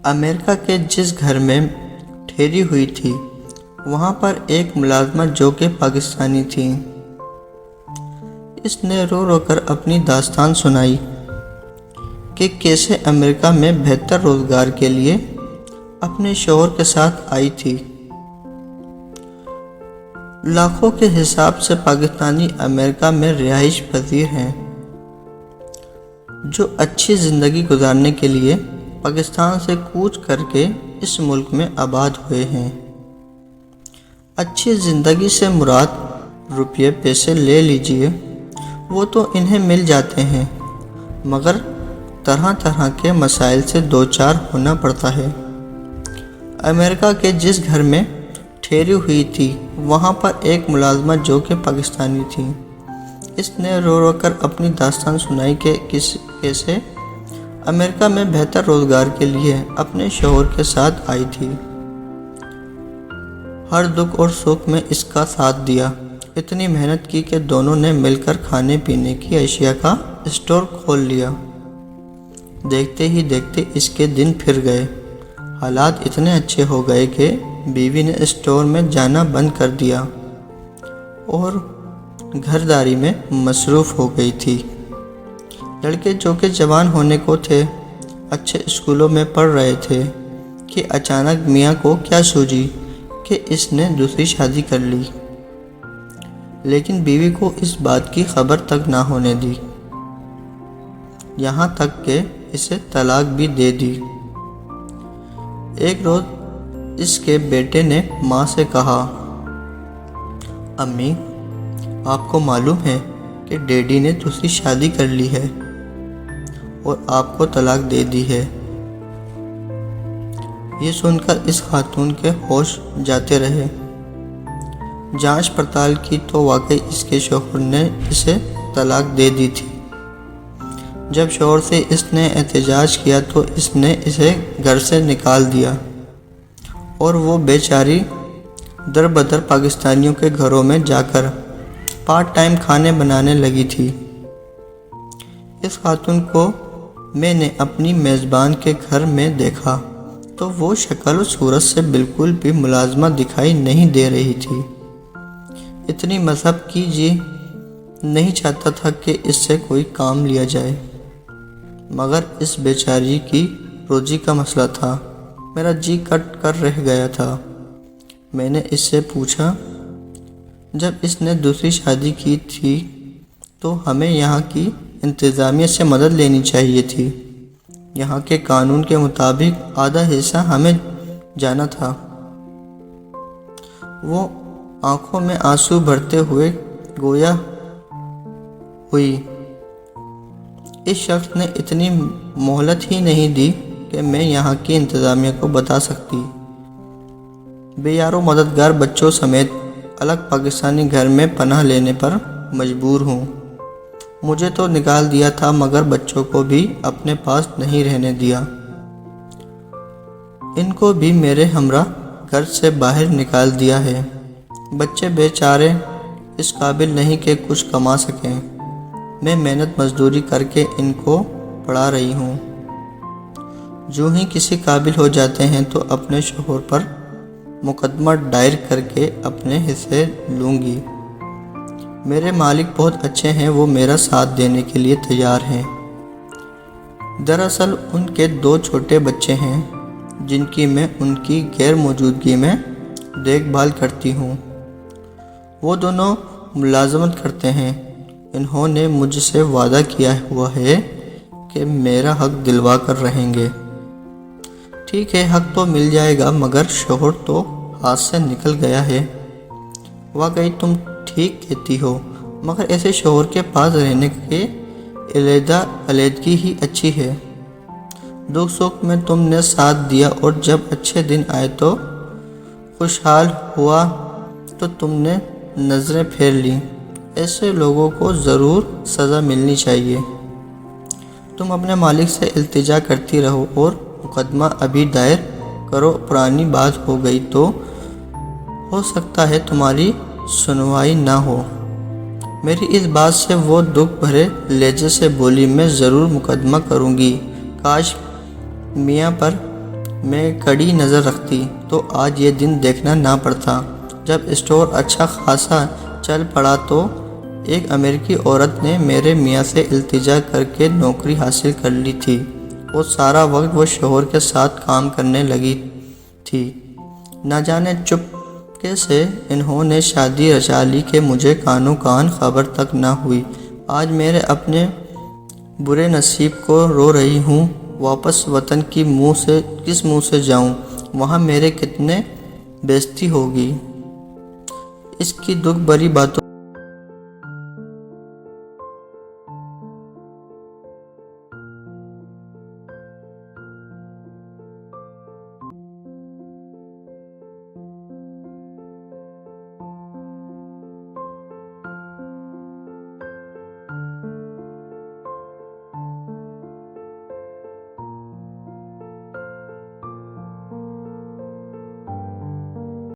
امریکہ کے جس گھر میں ٹھہری ہوئی تھی وہاں پر ایک ملازمہ جو کہ پاکستانی تھی۔ اس نے رو رو کر اپنی داستان سنائی کہ کیسے امریکہ میں بہتر روزگار کے لیے اپنے شوہر کے ساتھ آئی تھی۔ لاکھوں کے حساب سے پاکستانی امریکہ میں رہائش پذیر ہیں جو اچھی زندگی گزارنے کے لیے پاکستان سے کوچ کر کے اس ملک میں آباد ہوئے ہیں۔ اچھی زندگی سے مراد روپیے پیسے لے لیجئے، وہ تو انہیں مل جاتے ہیں، مگر طرح طرح کے مسائل سے دوچار ہونا پڑتا ہے۔ امریکہ کے جس گھر میں ٹھہری ہوئی تھی وہاں پر ایک ملازمہ جو کہ پاکستانی تھی۔ اس نے رو رو کر اپنی داستان سنائی کہ کیسے امریکہ میں بہتر روزگار کے لیے اپنے شوہر کے ساتھ آئی تھی۔ ہر دکھ اور سکھ میں اس کا ساتھ دیا، اتنی محنت کی کہ دونوں نے مل کر کھانے پینے کی اشیاء کا اسٹور کھول لیا۔ دیکھتے ہی دیکھتے اس کے دن پھر گئے۔ حالات اتنے اچھے ہو گئے کہ بیوی نے اسٹور میں جانا بند کر دیا اور گھرداری میں مصروف ہو گئی تھی۔ لڑکے جو کہ جوان ہونے کو تھے، اچھے اسکولوں میں پڑھ رہے تھے کہ اچانک میاں کو کیا سوجی کہ اس نے دوسری شادی کر لی، لیکن بیوی کو اس بات کی خبر تک نہ ہونے دی، یہاں تک کہ اسے طلاق بھی دے دی۔ ایک روز اس کے بیٹے نے ماں سے کہا، امی، آپ کو معلوم ہے کہ ڈیڈی نے دوسری شادی کر لی ہے اور آپ کو طلاق دے دی ہے۔ یہ سن کر اس خاتون کے ہوش جاتے رہے۔ جانچ پڑتال کی تو واقعی اس کے شوہر نے اسے طلاق دے دی تھی۔ جب شوہر سے اس نے احتجاج کیا تو اس نے اسے گھر سے نکال دیا اور وہ بیچاری در بدر پاکستانیوں کے گھروں میں جا کر پارٹ ٹائم کھانے بنانے لگی تھی۔ اس خاتون کو میں نے اپنی میزبان کے گھر میں دیکھا تو وہ شکل و صورت سے بالکل بھی ملازمہ دکھائی نہیں دے رہی تھی۔ اتنی مذہب کی جی نہیں چاہتا تھا کہ اس سے کوئی کام لیا جائے، مگر اس بیچاری کی روزی کا مسئلہ تھا۔ میرا جی کٹ کر رہ گیا تھا۔ میں نے اس سے پوچھا، جب اس نے دوسری شادی کی تھی تو ہمیں یہاں کی انتظامیہ سے مدد لینی چاہیے تھی، یہاں کے قانون کے مطابق آدھا حصہ ہمیں جانا تھا۔ وہ آنکھوں میں آنسو بھرتے ہوئے گویا ہوئی، اس شخص نے اتنی مہلت ہی نہیں دی کہ میں یہاں کی انتظامیہ کو بتا سکتی۔ بے یار و مددگار بچوں سمیت الگ پاکستانی گھر میں پناہ لینے پر مجبور ہوں۔ مجھے تو نکال دیا تھا مگر بچوں کو بھی اپنے پاس نہیں رہنے دیا۔ ان کو بھی میرے ہمراہ گھر سے باہر نکال دیا ہے۔ بچے بیچارے اس قابل نہیں کہ کچھ کما سکیں۔ میں محنت مزدوری کر کے ان کو پڑھا رہی ہوں۔ جو ہی کسی قابل ہو جاتے ہیں تو اپنے شوہر پر مقدمہ دائر کر کے اپنے حصے لوں گی۔ میرے مالک بہت اچھے ہیں، وہ میرا ساتھ دینے کے لیے تیار ہیں۔ دراصل ان کے 2 چھوٹے بچے ہیں جن کی میں ان کی غیر موجودگی میں دیکھ بھال کرتی ہوں۔ وہ دونوں ملازمت کرتے ہیں۔ انہوں نے مجھ سے وعدہ کیا ہوا ہے کہ میرا حق دلوا کر رہیں گے۔ ٹھیک ہے، حق تو مل جائے گا مگر شوہر تو ہاتھ سے نکل گیا ہے۔ واقعی تم ٹھیک کہتی ہو، مگر ایسے شوہر کے پاس رہنے کے علیحدگی ہی اچھی ہے۔ دکھ سکھ میں تم نے ساتھ دیا اور جب اچھے دن آئے تو خوشحال ہوا تو تم نے نظریں پھیر لیں۔ ایسے لوگوں کو ضرور سزا ملنی چاہیے۔ تم اپنے مالک سے التجا کرتی رہو اور مقدمہ ابھی دائر کرو، پرانی بات ہو گئی تو ہو سکتا ہے تمہاری سنوائی نہ ہو۔ میری اس بات سے وہ دکھ بھرے لہجے سے بولی، میں ضرور مقدمہ کروں گی، کاش میاں پر میں کڑی نظر رکھتی تو آج یہ دن دیکھنا نہ پڑتا۔ جب اسٹور اچھا خاصا چل پڑا تو ایک امریکی عورت نے میرے میاں سے التجا کر کے نوکری حاصل کر لی تھی اور سارا وقت وہ شوہر کے ساتھ کام کرنے لگی تھی۔ نہ جانے چپکے سے انہوں نے شادی رچا لی کہ مجھے کانوں کان خبر تک نہ ہوئی۔ آج میرے اپنے برے نصیب کو رو رہی ہوں۔ واپس وطن کی کس منہ سے جاؤں؟ وہاں میرے کتنے بےعزتی ہوگی۔ اس کی دکھ بھری باتوں